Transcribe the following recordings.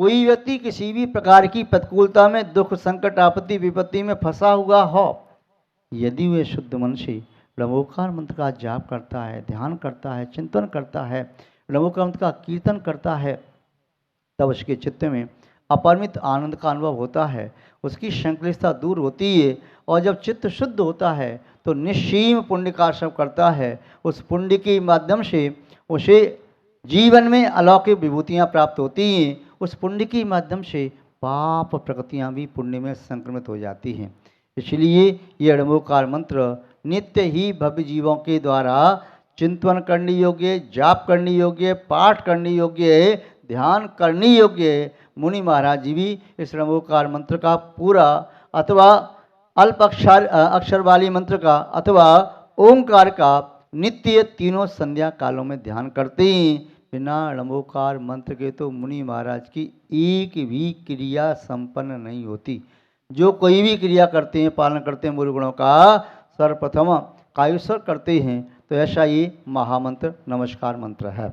कोई व्यक्ति किसी भी प्रकार की प्रतिकूलता में, दुख, संकट, आपत्ति, विपत्ति में फंसा हुआ हो, यदि वह शुद्ध मन से ब्रह्मोकार मंत्र का जाप करता है, ध्यान करता है, चिंतन करता है, ब्रह्मोकार मंत्र का कीर्तन करता है, तब उसके चित्त में अपरिमित आनंद का अनुभव होता है, उसकी संक्लिष्टता दूर होती है। और जब चित्त शुद्ध होता है तो निश्चीम पुण्य का श्रम करता है। उस पुण्य के माध्यम से उसे जीवन में अलौकिक विभूतियाँ प्राप्त होती हैं। उस पुण्य के माध्यम से पाप प्रकृतियाँ भी पुण्य में संक्रमित हो जाती हैं। इसलिए ये अड़ंबोकार मंत्र नित्य ही भव्य जीवों के द्वारा चिंतन करने योग्य, जाप करने योग्य, पाठ करने योग्य, ध्यान करने योग्य। मुनि महाराज जी भी इस अड़ंबोकार मंत्र का पूरा अथवा अल्प अक्षर वाली मंत्र का अथवा ओंकार का नित्य तीनों संध्या कालों में ध्यान करते हैं। बिना अड़ंबोकार मंत्र के तो मुनि महाराज की एक भी क्रिया संपन्न नहीं होती। जो कोई भी क्रिया करते हैं, पालन करते हैं मूल गुणों का, सर्वप्रथम कायुस्वर करते हैं। तो ऐसा ये महामंत्र नमस्कार मंत्र है।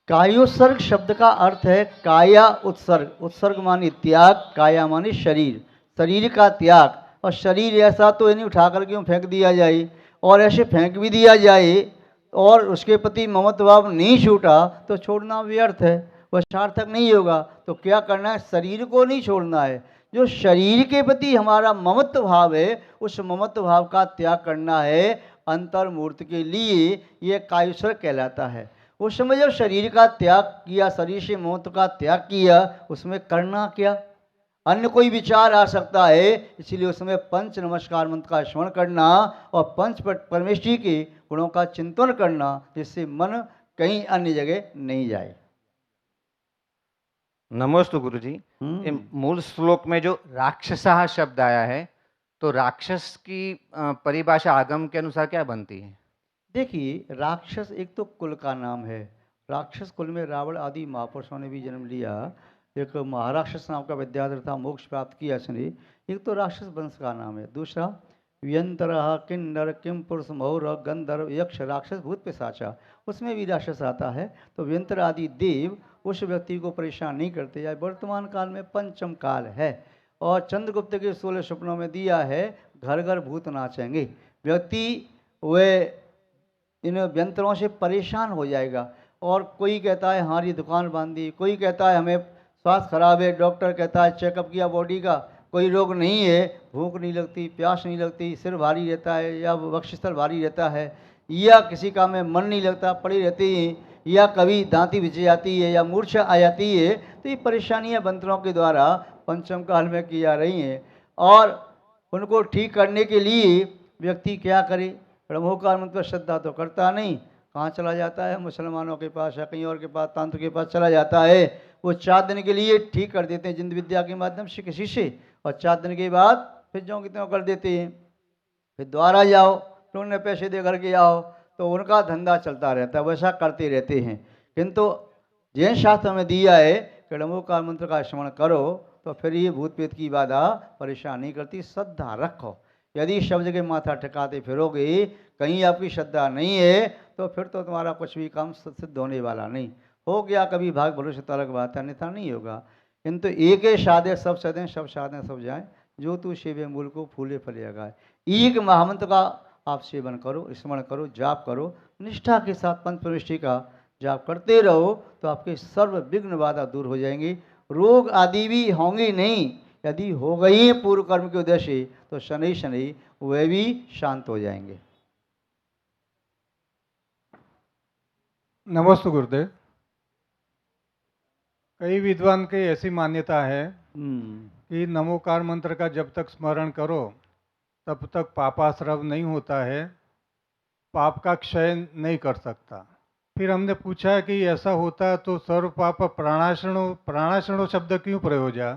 कायोत्सर्ग शब्द का अर्थ है काया उत्सर्ग। उत्सर्ग माने त्याग, काया माने शरीर, शरीर का त्याग। और शरीर ऐसा तो नहीं उठा कर क्यों फेंक दिया जाए, और ऐसे फेंक भी दिया जाए और उसके प्रति ममत्व भाव नहीं छूटा तो छोड़ना व्यर्थ है, वह सार्थक नहीं होगा। तो क्या करना है, शरीर को नहीं छोड़ना है। जो शरीर के प्रति हमारा ममत्व भाव है, उस ममत्व भाव का त्याग करना है अंतर्मूर्ति के लिए। यह कायुस्वर कहलाता है। उस समय जब शरीर का त्याग किया, शरीर से ममत्व का त्याग किया, उसमें करना क्या, अन्य कोई विचार आ सकता है। इसलिए उसमें पंच नमस्कार मंत्र का स्मरण करना और पंच परमेश्वरी के गुणों का चिंतन करना, जिससे मन कहीं अन्य जगह नहीं जाए। नमोस्तु गुरुजी। मूल श्लोक में जो राक्षसः शब्द आया है, तो राक्षस की परिभाषा आगम के अनुसार क्या बनती है? देखिए, राक्षस एक तो कुल का नाम है। राक्षस कुल में रावण आदि महापुरुषों ने भी जन्म लिया। एक महाराक्षस नाम का विद्याधर था, मोक्ष प्राप्त किया उसने। एक तो राक्षस वंश का नाम है। दूसरा व्यंतर, किन्नर, किम पुरुष, मौर, गंधर्व, यक्ष, राक्षस, भूत, पिशाचा, उसमें भी राक्षस आता है। तो व्यंतर आदि देव उस व्यक्ति को परेशान नहीं करते। या वर्तमान काल में पंचम काल है और चंद्रगुप्त के 16 सपनों में दिया है घर घर भूत नाचेंगे। व्यक्ति वे इन व्यंतरों से परेशान हो जाएगा। और कोई कहता है हमारी दुकान बांध दी, कोई कहता है हमें स्वास्थ्य खराब है, डॉक्टर कहता है चेकअप किया बॉडी का, कोई रोग नहीं है, भूख नहीं लगती, प्यास नहीं लगती, सिर भारी रहता है या वक्षस्थल भारी रहता है, या किसी काम में मन नहीं लगता, पड़ी रहती है, या कभी दांती बिछ जाती है या मूर्छा आ जाती है। तो ये परेशानियाँ मंत्रों के द्वारा पंचम काल में की जा रही हैं। और उनको ठीक करने के लिए व्यक्ति क्या करे, ब्रह्मोकार मंत्र पर श्रद्धा तो करता नहीं, कहाँ चला जाता है, मुसलमानों के पास या कहीं और के पास, तंत्र के पास चला जाता है। वो 4 दिन के लिए ठीक कर देते हैं जिंद विद्या के माध्यम से किसी से, और 4 दिन के बाद फिर जो कितने कर देते हैं। फिर द्वारा जाओ, तो उन्हें पैसे दे करके आओ, तो उनका धंधा चलता रहता है, वैसा करते रहते हैं। किंतु जैन शास्त्र में दिया है कि ब्रह्मोकार मंत्र का स्मरण करो तो फिर ये भूत प्रेत की बाधा परेशान नहीं करती। श्रद्धा रखो। यदि शब्द के माथा ठिकाते फिरोगे, कहीं आपकी श्रद्धा नहीं है, तो फिर तो तुम्हारा कुछ भी काम सिद्ध होने वाला नहीं। हो गया कभी भाग भरोसे तो अलग बात है, अन्यथा नहीं होगा। किंतु एक साधे सब सदें, सब साधें सब जाएं, जो तू सेवे मूल को फूले फले लगाए। एक महामंत्र का आप सेवन करो, स्मरण करो, जाप करो, निष्ठा के साथ पंच प्रविष्टि का जाप करते रहो, तो आपके सर्व विघ्न बाधा दूर हो जाएंगी। रोग आदि भी होंगे नहीं। यदि हो गई पूर्व कर्म के उद्देश्य से, तो शनि शनि वे भी शांत हो जाएंगे। नमस्ते गुरुदेव। कई विद्वान की ऐसी मान्यता है कि नमोकार मंत्र का जब तक स्मरण करो तब तक पापाश्रव नहीं होता है, पाप का क्षय नहीं कर सकता। फिर हमने पूछा कि ऐसा होता तो सर्व पाप प्राणाशनो शब्द क्यों प्रयोजा,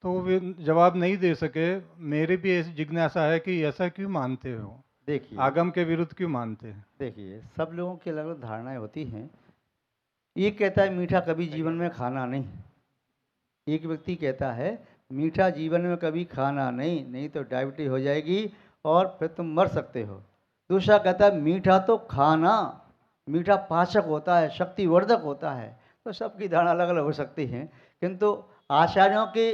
तो वो जवाब नहीं दे सके। मेरी भी ऐसी जिज्ञासा है कि ऐसा क्यों मानते हो, देखिए आगम के विरुद्ध क्यों मानते हैं? देखिए, सब लोगों की अलग अलग धारणाएं होती हैं। एक कहता है मीठा कभी जीवन में खाना नहीं, एक व्यक्ति कहता है मीठा जीवन में कभी खाना नहीं, नहीं तो डायबिटीज हो जाएगी और फिर तुम मर सकते हो। दूसरा कहता है मीठा तो खाना, मीठा पाचक होता है, शक्तिवर्धक होता है। तो सबकी धारणा अलग अलग हो सकती है, किंतु आचार्यों के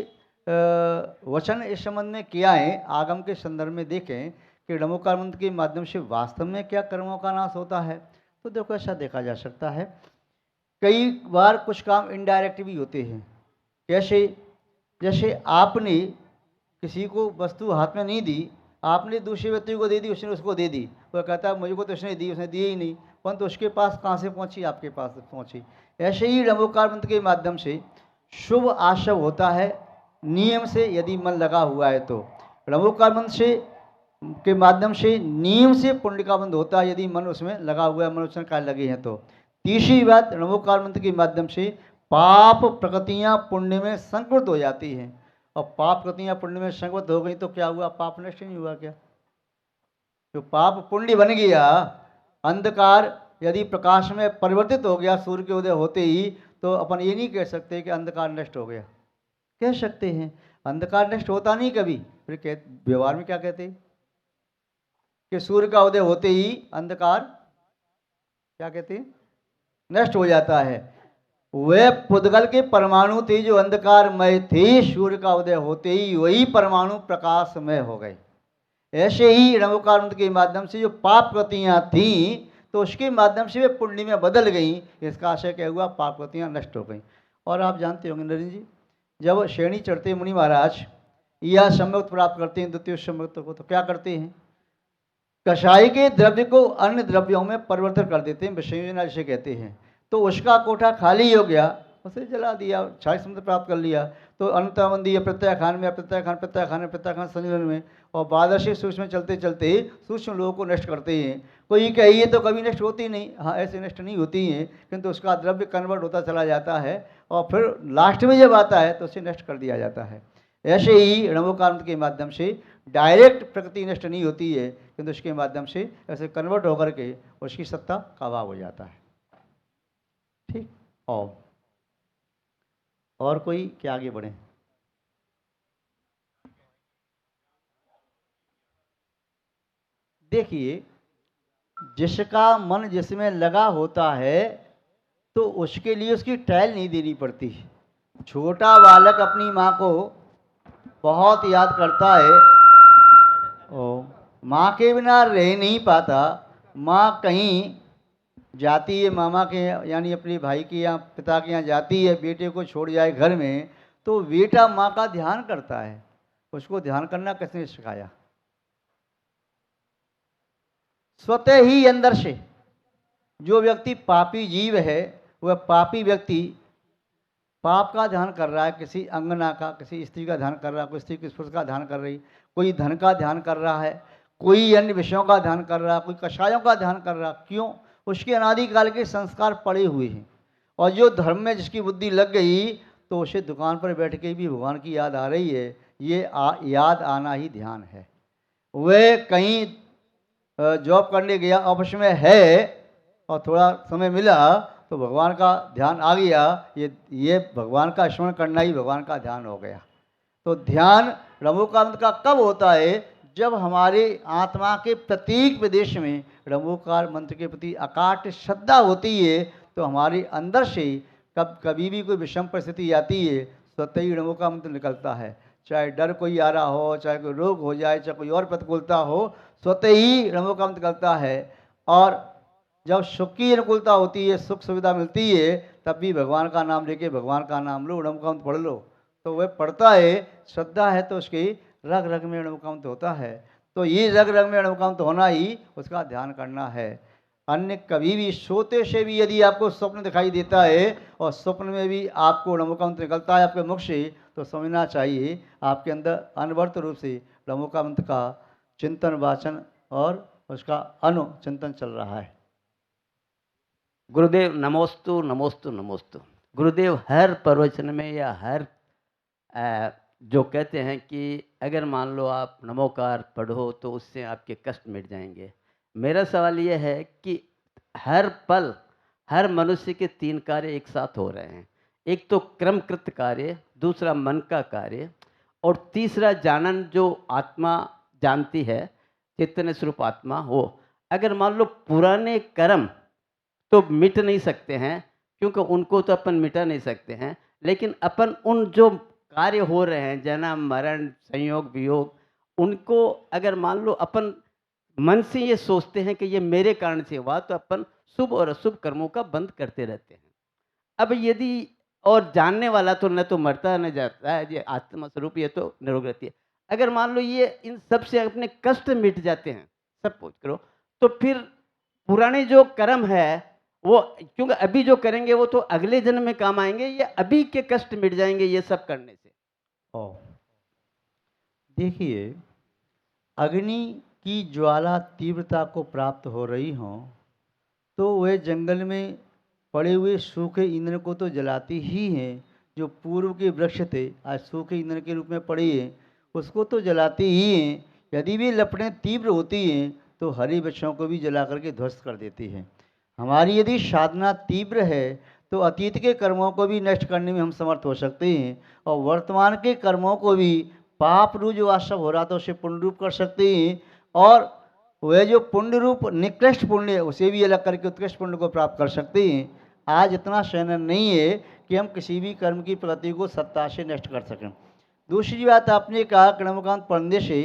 वचन इस संबंध में क्या है, आगम के संदर्भ में देखें कि नमोकार मंत्र के माध्यम से वास्तव में क्या कर्मों का नाश होता है। तो देखो ऐसा देखा जा सकता है, कई बार कुछ काम इनडायरेक्ट भी होते हैं। कैसे? जैसे आपने किसी को वस्तु हाथ में नहीं दी, आपने दूसरे व्यक्ति को दे दी, उसने उसको दे दी, वह कहता है मुझको तो उसने दी ही नहीं, परंतु उसके पास कहाँ से पहुँची? आपके पास पहुँची। ऐसे ही नमोकार मंत्र के माध्यम से शुभ आशव होता है, नियम से यदि मन लगा हुआ है तो। नमोकार मंत्र से के माध्यम से नियम से पुण्य का बंध होता है, यदि मन उसमें लगा हुआ है, मन उसमें कार्य लगे हैं तो। तीसरी बात, नमोकार मंत्र के माध्यम से पाप प्रकृतियाँ पुण्य में संकृत हो जाती हैं, और पाप प्रकृतियाँ पुण्य में संकृत हो गई तो क्या हुआ? पाप नष्ट नहीं हुआ क्या? जो पाप पुण्य बन गया, अंधकार यदि प्रकाश में परिवर्तित हो गया सूर्य के उदय होते ही, तो अपन ये नहीं कह सकते कि अंधकार नष्ट हो गया। कह सकते हैं अंधकार नष्ट होता नहीं कभी। फिर व्यवहार में क्या कहते हैं कि सूर्य का उदय होते ही अंधकार क्या कहते हैं? नष्ट हो जाता है। वे पुद्गल के परमाणु थे जो अंधकारमय थे, सूर्य का उदय होते ही वही परमाणु प्रकाशमय हो गए। ऐसे ही नमोकार मंत्र के माध्यम से जो पाप कृतियाँ थीं, तो उसके माध्यम से वे पुण्य में बदल गईं। इसका आशय क्या हुआ? पाप कृतियाँ नष्ट हो गईं। और आप जानते होंगे नरेंद्र जी, जब श्रेणी चढ़ते मुनि महाराज या सम्यक प्राप्त करते हैं द्वितीय सम्यक को, तो क्या करते हैं? कषाय के द्रव्य को अन्य द्रव्यों में परिवर्तन कर देते हैं, विसंयोजन जिसे कहते हैं। तो उसका कोठा खाली हो गया, उसे जला दिया, 40 समुद्र प्राप्त कर लिया। तो अंतर्बंदी प्रत्यय खान में, प्रत्यय खान संयोजन में, और बादर्शी सूक्ष्म में चलते चलते सूक्ष्म लोगों को नष्ट करते हैं। कोई कहिए तो कभी नष्ट होती नहीं, हाँ ऐसे नष्ट नहीं होती हैं, किंतु उसका द्रव्य कन्वर्ट होता चला जाता है, और फिर लास्ट में जब आता है तो उसे नष्ट कर दिया जाता है। ऐसे ही नमोकार मंत्र के माध्यम से डायरेक्ट प्रकृति नष्ट नहीं होती है, किंतु उसके माध्यम से ऐसे कन्वर्ट होकर के उसकी सत्ता का अभाव हो जाता है। ठीक। और कोई क्या आगे बढ़े? देखिए, जिसका मन जिसमें लगा होता है तो उसके लिए उसकी ट्रायल नहीं देनी पड़ती। छोटा बालक अपनी माँ को बहुत याद करता है और माँ के बिना रह नहीं पाता। माँ कहीं जाती है मामा के यानी अपने भाई के यहाँ पिता के यहाँ जाती है, बेटे को छोड़ जाए घर में, तो बेटा माँ का ध्यान करता है। उसको ध्यान करना किसने सिखाया? स्वतः ही अंदर से। जो व्यक्ति पापी जीव है, वह पापी व्यक्ति पाप का ध्यान कर रहा है, किसी अंगना का, किसी स्त्री का ध्यान कर रहा है, कोई स्त्री किस पुरुष का ध्यान कर रही, कोई धन का ध्यान कर रहा है, कोई अन्य विषयों का ध्यान कर रहा है, कोई कषायों का ध्यान कर रहा। क्यों? उसके अनादिकाल के संस्कार पड़े हुए हैं, और जो धर्म में जिसकी बुद्धि लग गई तो उसे दुकान पर बैठ के भी भगवान की याद आ रही है। ये याद आना ही ध्यान है। वह कहीं जॉब करने गया, ऑफिस में है, और थोड़ा समय मिला तो भगवान का ध्यान आ गया, ये भगवान का स्मरण करना ही भगवान का ध्यान हो गया। तो ध्यान नमोकार मंत्र का कब होता है? जब हमारे आत्मा के प्रत्येक विदेश में नमोकार मंत्र के प्रति अकाट श्रद्धा होती है, तो हमारे अंदर से कभी भी कोई विषम परिस्थिति आती है, स्वतः ही नमोकार मंत्र निकलता है। चाहे डर कोई आ रहा हो, चाहे कोई रोग हो जाए, चाहे कोई और प्रतिकूलता हो, स्वतः ही नमोकार मंत्र निकलता है। और जब सुख की अनुकूलता होती है, सुख सुविधा मिलती है, तब भी भगवान का नाम लेके भगवान का नाम लो, नमोकार मंत्र पढ़ लो, तो वह पढ़ता है। श्रद्धा है तो उसकी रग रग में नमोकार मंत्र होता है। तो ये रग रग में नमोकार मंत्र होना ही उसका ध्यान करना है। अन्य कभी भी सोते से भी यदि आपको स्वप्न दिखाई देता है और स्वप्न में भी आपको नमोकार मंत्र निकलता है आपके मुख से, तो समझना चाहिए आपके अंदर अनवर्त रूप से नमोकार मंत्र का चिंतन वाचन और उसका अनुचिंतन चल रहा है। गुरुदेव नमोस्तु नमोस्तु नमोस्तु। गुरुदेव हर प्रवचन में या हर जो कहते हैं कि अगर मान लो आप नमोकार पढ़ो तो उससे आपके कष्ट मिट जाएंगे। मेरा सवाल यह है कि हर पल हर मनुष्य के 3 कार्य एक साथ हो रहे हैं। एक तो क्रमकृत कार्य, दूसरा मन का कार्य, और तीसरा जानन जो आत्मा जानती है, चैतन्य स्वरूप आत्मा। हो अगर मान लो पुराने कर्म तो मिट नहीं सकते हैं, क्योंकि उनको तो अपन मिटा नहीं सकते हैं, लेकिन अपन उन जो कार्य हो रहे हैं, जन्म मरण संयोग वियोग, उनको अगर मान लो अपन मन से ये सोचते हैं कि ये मेरे कारण से हुआ, तो अपन शुभ और अशुभ कर्मों का बंद करते रहते हैं। अब यदि और जानने वाला तो न तो मरता न जाता है, ये आत्मा स्वरूप, ये तो निरोग रहती है। अगर मान लो ये इन सब से अपने कष्ट मिट जाते हैं, सब पूछ करो, तो फिर पुराने जो कर्म है वो, क्योंकि अभी जो करेंगे वो तो अगले जन्म में काम आएंगे, ये अभी के कष्ट मिट जाएंगे ये सब करने से। ओ देखिए, अग्नि की ज्वाला तीव्रता को प्राप्त हो रही हो तो वह जंगल में पड़े हुए सूखे ईंधन को तो जलाती ही हैं। जो पूर्व के वृक्ष थे आज सूखे ईंधन के रूप में पड़े हैं, उसको तो जलाती ही हैं। यदि भी लपटें तीव्र होती हैं तो हरे वृक्षों को भी जला करके ध्वस्त कर देती हैं। हमारी यदि साधना तीव्र है तो अतीत के कर्मों को भी नष्ट करने में हम समर्थ हो सकते हैं, और वर्तमान के कर्मों को भी पाप रूप जो आज सब हो रहा था उसे पुण्य रूप कर सकते हैं, और वह जो पुण्य रूप निकृष्ट पुण्य है उसे भी अलग करके उत्कृष्ट पुण्य को प्राप्त कर सकते हैं। आज इतना शयन नहीं है कि हम किसी भी कर्म की प्रगति को सत्ता से नष्ट कर सकें। दूसरी बात आपने कहा कर्मकांड पढ़ने से,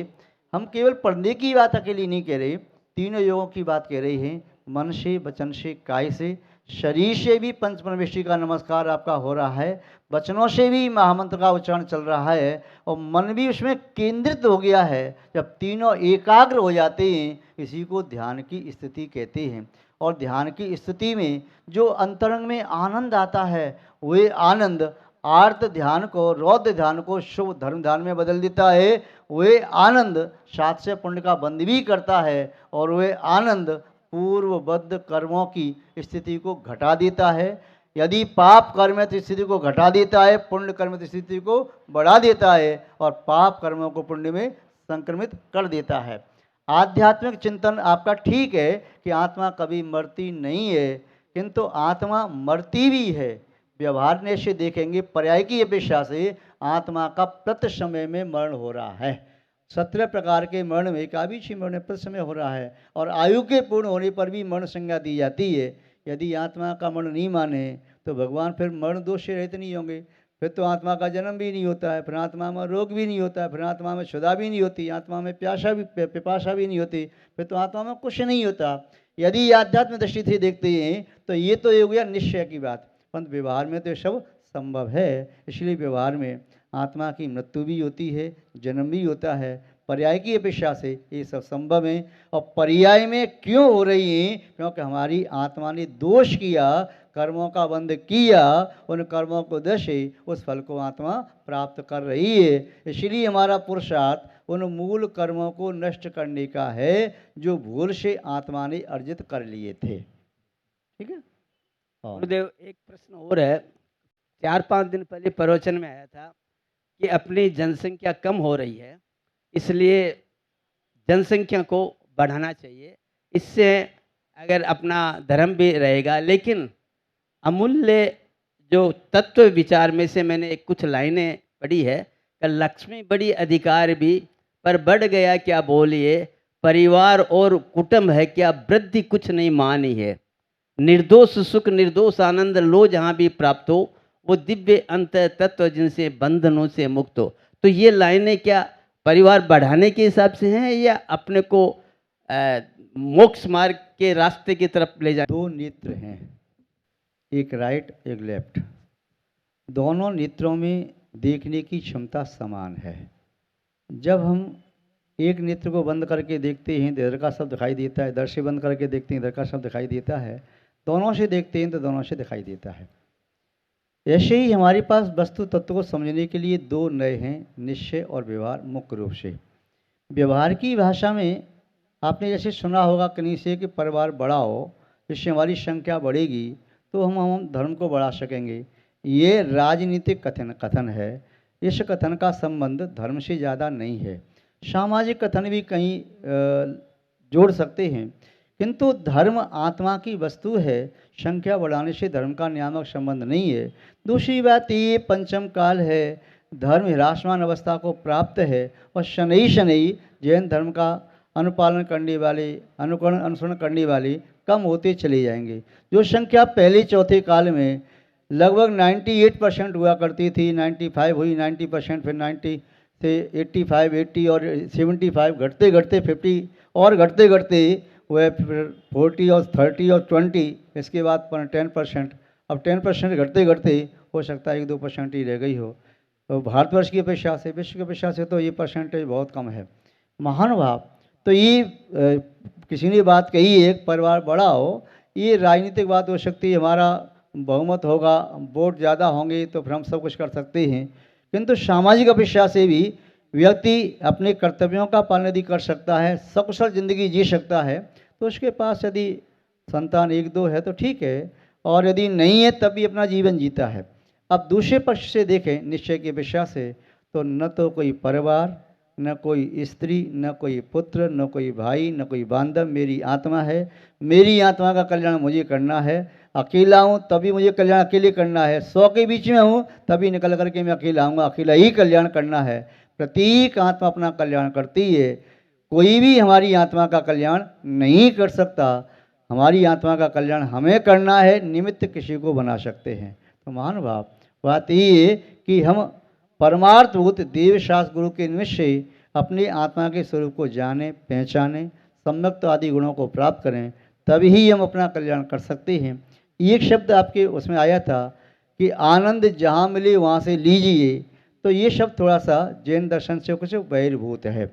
हम केवल पढ़ने की बात अकेली नहीं कह रहे, तीनों योगों की बात कह रही हैं। मन से, वचन से, काय से, शरीर से भी पंच परमेष्टि का नमस्कार आपका हो रहा है, वचनों से भी महामंत्र का उच्चारण चल रहा है, और मन भी उसमें केंद्रित हो गया है। जब तीनों एकाग्र हो जाते हैं, इसी को ध्यान की स्थिति कहते हैं। और ध्यान की स्थिति में जो अंतरंग में आनंद आता है, वे आनंद आर्त ध्यान को, रौद्र ध्यान को शुभ धर्म ध्यान में बदल देता है। वे आनंद सात से पुण्य का बंध भी करता है, और वे आनंद पूर्वबद्ध कर्मों की स्थिति को घटा देता है। यदि पाप कर्म है तो स्थिति को घटा देता है, पुण्य कर्म तो स्थिति को बढ़ा देता है, और पाप कर्मों को पुण्य में संक्रमित कर देता है। आध्यात्मिक चिंतन आपका ठीक है कि आत्मा कभी मरती नहीं है, किंतु आत्मा मरती भी है। व्यवहार ने से देखेंगे, पर्याय की अपेक्षा से आत्मा का प्रति समय में मरण हो रहा है। 17 प्रकार के मरण में काबीची मरण प्रति समय हो रहा है, और आयु के पूर्ण होने पर भी मरण संज्ञा दी जाती है। यदि आत्मा का मरण नहीं माने तो भगवान फिर मरण दोष से रहित नहीं होंगे, फिर तो आत्मा का जन्म भी नहीं होता है, फिर आत्मा में रोग भी नहीं होता है, फिर आत्मा में क्षुधा भी नहीं होती, आत्मा में पिपाशा भी नहीं होती, फिर तो आत्मा में कुछ नहीं होता। यदि आध्यात्म दृष्टि से देखते हैं तो ये तो ये हो गया निश्चय की बात, परंतु व्यवहार में तो सब संभव है। इसलिए व्यवहार में आत्मा की मृत्यु भी होती है, जन्म भी होता है। पर्याय की अपेक्षा से ये सब संभव है। और पर्याय में क्यों हो रही है? क्योंकि हमारी आत्मा ने दोष किया, कर्मों का बंध किया, उन कर्मों को दशे उस फल को आत्मा प्राप्त कर रही है। इसलिए हमारा पुरुषार्थ उन मूल कर्मों को नष्ट करने का है जो भूल से आत्मा ने अर्जित कर लिए थे। ठीक है। गुरुदेव, एक प्रश्न और है। 4-5 दिन पहले प्रवचन में आया था कि अपनी जनसंख्या कम हो रही है, इसलिए जनसंख्या को बढ़ाना चाहिए, इससे अगर अपना धर्म भी रहेगा। लेकिन अमूल्य जो तत्व विचार में से मैंने कुछ लाइनें पढ़ी है कि लक्ष्मी बड़ी अधिकार भी, पर बढ़ गया क्या बोलिए, परिवार और कुटुंब है क्या वृद्धि कुछ नहीं मानी है, निर्दोष सुख निर्दोष आनंद लो जहाँ भी प्राप्त हो, वो दिव्य अंत तत्व जिनसे बंधनों से मुक्त हो। तो ये लाइनें क्या परिवार बढ़ाने के हिसाब से हैं या अपने को मोक्ष मार्ग के रास्ते की तरफ ले जाए? दो नेत्र हैं, एक राइट एक लेफ्ट, दोनों नेत्रों में देखने की क्षमता समान है। जब हम एक नेत्र को बंद करके देखते हैं तो इधर का सब दिखाई देता है, इधर से बंद करके देखते हैं इधर का सब दिखाई देता है, दोनों से देखते हैं तो दोनों से दिखाई देता है। ऐसे ही हमारे पास वस्तु तत्व को समझने के लिए दो नए हैं, निश्चय और व्यवहार। मुख्य रूप से व्यवहार की भाषा में आपने जैसे सुना होगा कहीं से कि परिवार बड़ा हो, जिससे हमारी संख्या बढ़ेगी तो हम धर्म को बढ़ा सकेंगे। ये राजनीतिक कथन है। इस कथन का संबंध धर्म से ज़्यादा नहीं है। सामाजिक कथन भी कहीं जोड़ सकते हैं, किंतु धर्म आत्मा की वस्तु है, संख्या बढ़ाने से धर्म का नियामक संबंध नहीं है। दूसरी बात ये पंचम काल है, धर्म ह्रासमान अवस्था को प्राप्त है, और शनई शनई जैन धर्म का अनुपालन करने वाले, अनुकरण अनुसरण करने वाले कम होते चले जाएंगे। जो संख्या पहले चौथे काल में लगभग 98% हुआ करती थी, 95 हुई, 90%, फिर 90 से 85, 80 और 75, घटते घटते 50 और घटते घटते वह फिर 40 और 30 और 20, इसके बाद 10%। अब 10% घटते घटते हो सकता है 1-2% ही रह गई हो। तो भारतवर्ष की अपेक्षा से, विश्व की अपेक्षा से तो ये परसेंटेज बहुत कम है। महानुभाव, तो ये किसी ने बात कही, एक परिवार बड़ा हो, ये राजनीतिक बात हो सकती है, हमारा बहुमत होगा, वोट ज़्यादा होंगे तो फिर हम सब कुछ कर सकते हैं, किंतु सामाजिक अपेक्षा से भी व्यक्ति अपने कर्तव्यों का पालन यदि कर सकता है, सकुशल जिंदगी जी सकता है, तो उसके पास यदि संतान 1-2 है तो ठीक है, और यदि नहीं है तब भी अपना जीवन जीता है। अब दूसरे पक्ष से देखें, निश्चय की अपेक्षा से, तो न तो कोई परिवार, न कोई स्त्री, न कोई पुत्र, न कोई भाई, न कोई बांधव, मेरी आत्मा है, मेरी आत्मा का कल्याण मुझे करना है। अकेला हूँ तभी मुझे कल्याण अकेले करना है, 100 के बीच में हूँ तभी निकल करके मैं अकेला आऊँगा, अकेला ही कल्याण करना है। प्रत्येक आत्मा अपना कल्याण करती है, कोई भी हमारी आत्मा का कल्याण नहीं कर सकता। हमारी आत्मा का कल्याण हमें करना है, निमित्त किसी को बना सकते हैं। तो महानुभाव, बात ये है कि हम परमार्थभूत देवशास्त्र गुरु के निमित्त से अपनी आत्मा के स्वरूप को जाने, पहचाने, सम्यक्त आदि गुणों को प्राप्त करें, तभी हम अपना कल्याण कर सकते हैं। एक शब्द आपके उसमें आया था कि आनंद जहाँ मिले वहाँ से लीजिए, तो ये शब्द थोड़ा सा जैन दर्शन से कुछ बहिर्भूत है।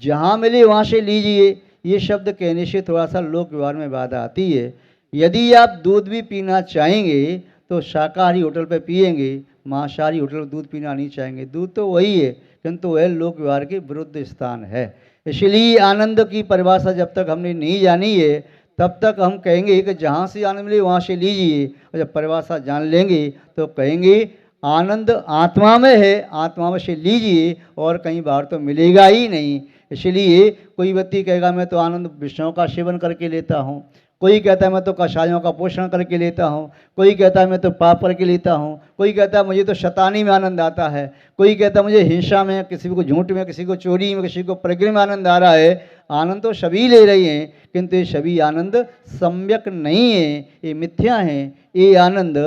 जहाँ मिले वहाँ से लीजिए, ये शब्द कहने से थोड़ा सा लोक व्यवहार में बाधा आती है। यदि आप दूध भी पीना चाहेंगे तो शाकाहारी होटल पे पिएंगे, मांसाहारी होटल में दूध पीना नहीं चाहेंगे। दूध तो वही है, किंतु वह लोक व्यवहार के विरुद्ध स्थान है। इसलिए आनंद की परिभाषा जब तक हमने नहीं जानी है, तब तक हम कहेंगे कि जहाँ से आनंद मिले वहाँ से लीजिए, और जब परिभाषा जान लेंगे तो कहेंगे आनंद आत्मा में है, आत्मा में से लीजिए, और कहीं बाहर तो मिलेगा ही नहीं। इसलिए कोई व्यक्ति कहेगा मैं तो आनंद विषयों का सेवन करके लेता हूँ, कोई कहता है मैं तो कषायों का पोषण करके लेता हूँ, कोई कहता है मैं तो पाप करके लेता हूँ, कोई कहता है मुझे तो शैतानी में आनंद आता है, कोई कहता है मुझे हिंसा में, किसी को झूठ में, किसी को चोरी में, किसी को प्रगृह में आनंद आ रहा है। आनंद तो सभी ले रहे हैं, किंतु ये सभी आनंद सम्यक नहीं है, ये मिथ्या हैं। ये आनंद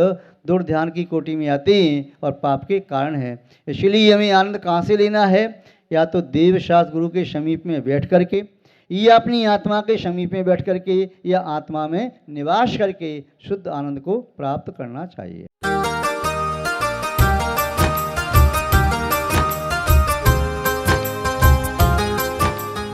दुर्ध्यान की कोटि में आते हैं और पाप के कारण है। इसलिए हमें आनंद कहाँ से लेना है? या तो देवशास्त्र गुरु के समीप में बैठ करके, या अपनी आत्मा के समीप में बैठ करके, या आत्मा में निवास करके शुद्ध आनंद को प्राप्त करना चाहिए।